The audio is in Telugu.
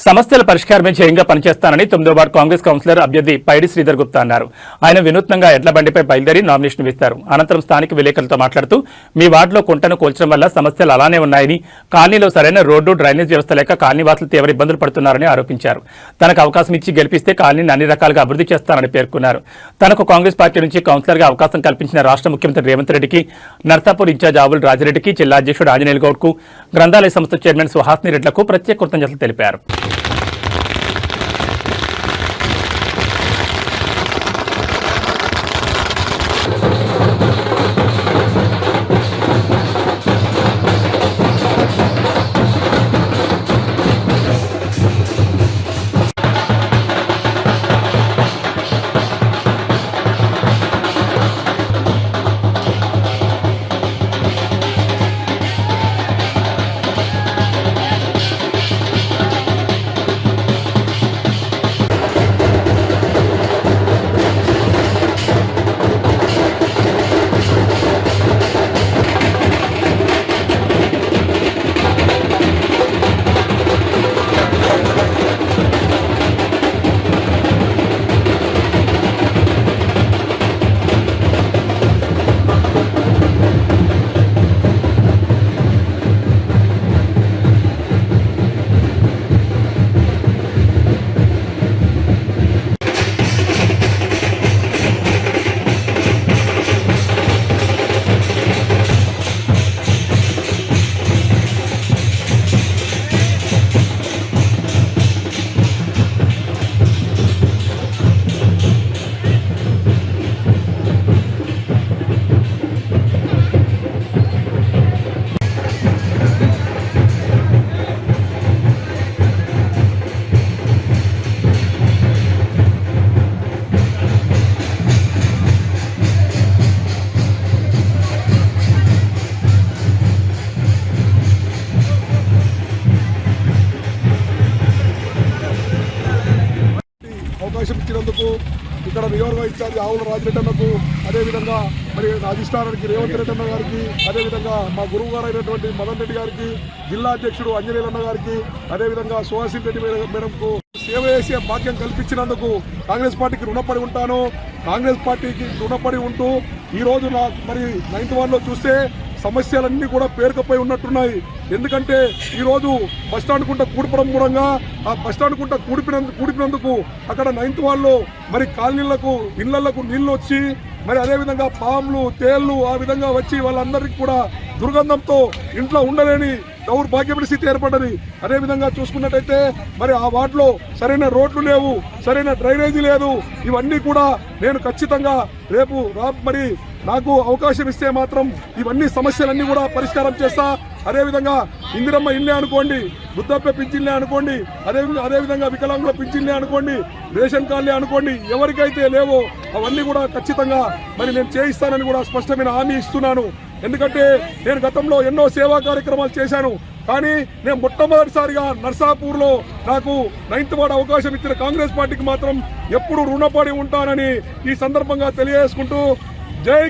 సమస్యల పరిష్కారమే ధ్యేయంగా పనిచేస్తానని 9వ వార్డు కాంగ్రెస్ కౌన్సిలర్ అభ్యర్థి పైడి శ్రీధర్ గుప్తా అన్నారు. ఆయన వినూత్నంగా ఎడ్ల బండిపై బయలుదేరి నామినేషన్ వేశారు. అనంతరం స్థానిక విలేకరులతో మాట్లాడుతూ మీ వార్డులో కుంటను కూల్చడం వల్ల సమస్యలు అలానే ఉన్నాయని, కాలనీలో సరైన రోడ్డు డ్రైనేజ్ వ్యవస్థ లేక కాలనీవాసులు తీవ్ర ఇబ్బందులు పడుతున్నారని ఆరోపించారు. తనకు అవకాశం ఇచ్చి గెలిపిస్తే కాలనీని అన్ని రకాలుగా అభివృద్ధి చేస్తానని పేర్కొన్నారు. తనకు కాంగ్రెస్ పార్టీ నుంచి కౌన్సిలర్గా అవకాశం కల్పించిన రాష్ట్ర ముఖ్యమంత్రి రేవంత్ రెడ్డికి, నర్సాపూర్ ఇన్ఛార్జ్ ఆవుల రాజిరెడ్డికి, జిల్లా అధ్యక్షుడు ఆంజనేయులు గౌడ్కు, గ్రంథాలయ సంస్థ చైర్మన్ సుహాస్ని రెడ్లకు ప్రత్యేక కృతజ్ఞతలు తెలిపారు. అవకాశం ఇచ్చినందుకు ఇక్కడ నియోజకవర్గ ఇన్ఛార్జి ఆవుల రాజిరెడ్డి అన్నకు, అదేవిధంగా మరి అధిష్టానానికి రేవంత్ రెడ్డి అన్న గారికి, అదేవిధంగా మా గురువు గారు అయినటువంటి మదన్ రెడ్డి గారికి, జిల్లా అధ్యక్షుడు ఆంజనేయులు అన్న గారికి, అదేవిధంగా సుహాసిన్ రెడ్డి మేడంకు సేవ చేసే భాగ్యం కల్పించినందుకు కాంగ్రెస్ పార్టీకి రుణపడి ఉంటాను. కాంగ్రెస్ పార్టీకి రుణపడి ఉంటూ ఈరోజు మరి 9th వార్డులో చూస్తే సమస్యలన్నీ కూడా పేరుకపోయి ఉన్నట్టున్నాయి. ఎందుకంటే ఈరోజు బస్టాండ్ కుంట కూడిపడం మూలంగా ఆ బస్టాండ్ కుంట కూడిపినందుకు అక్కడ 9th వార్డులో మరి కాలనీలకు ఇళ్లకు నీళ్లు వచ్చి, మరి అదేవిధంగా పాములు తేళ్లు ఆ విధంగా వచ్చి వాళ్ళందరికీ కూడా దుర్గంధంతో ఇంట్లో ఉండలేని దౌర్భాగ్యమైన స్థితి ఏర్పడ్డది. అదేవిధంగా చూసుకున్నట్టయితే మరి ఆ వార్డులో సరైన రోడ్లు లేవు, సరైన డ్రైనేజీ లేదు. ఇవన్నీ కూడా నేను ఖచ్చితంగా రేపు మరి నాకు అవకాశం ఇస్తే మాత్రం ఇవన్నీ సమస్యలన్నీ కూడా పరిష్కారం చేస్తా. అదేవిధంగా ఇందిరమ్మ ఇల్లే అనుకోండి, వృద్ధాప్య పింఛన్లే అనుకోండి, అదేవిధంగా వికలాంగుల పింఛన్లే అనుకోండి, రేషన్ కార్డులే అనుకోండి, ఎవరికైతే లేవో అవన్నీ కూడా ఖచ్చితంగా మరి నేను చేయిస్తానని కూడా స్పష్టమైన హామీ ఇస్తున్నాను. ఎందుకంటే నేను గతంలో ఎన్నో సేవా కార్యక్రమాలు చేశాను. కానీ నేను మొట్టమొదటిసారిగా నర్సాపూర్లో నాకు 9th వార్డు అవకాశం ఇచ్చిన కాంగ్రెస్ పార్టీకి మాత్రం ఎప్పుడు రుణపడి ఉంటానని ఈ సందర్భంగా తెలియజేసుకుంటూ జై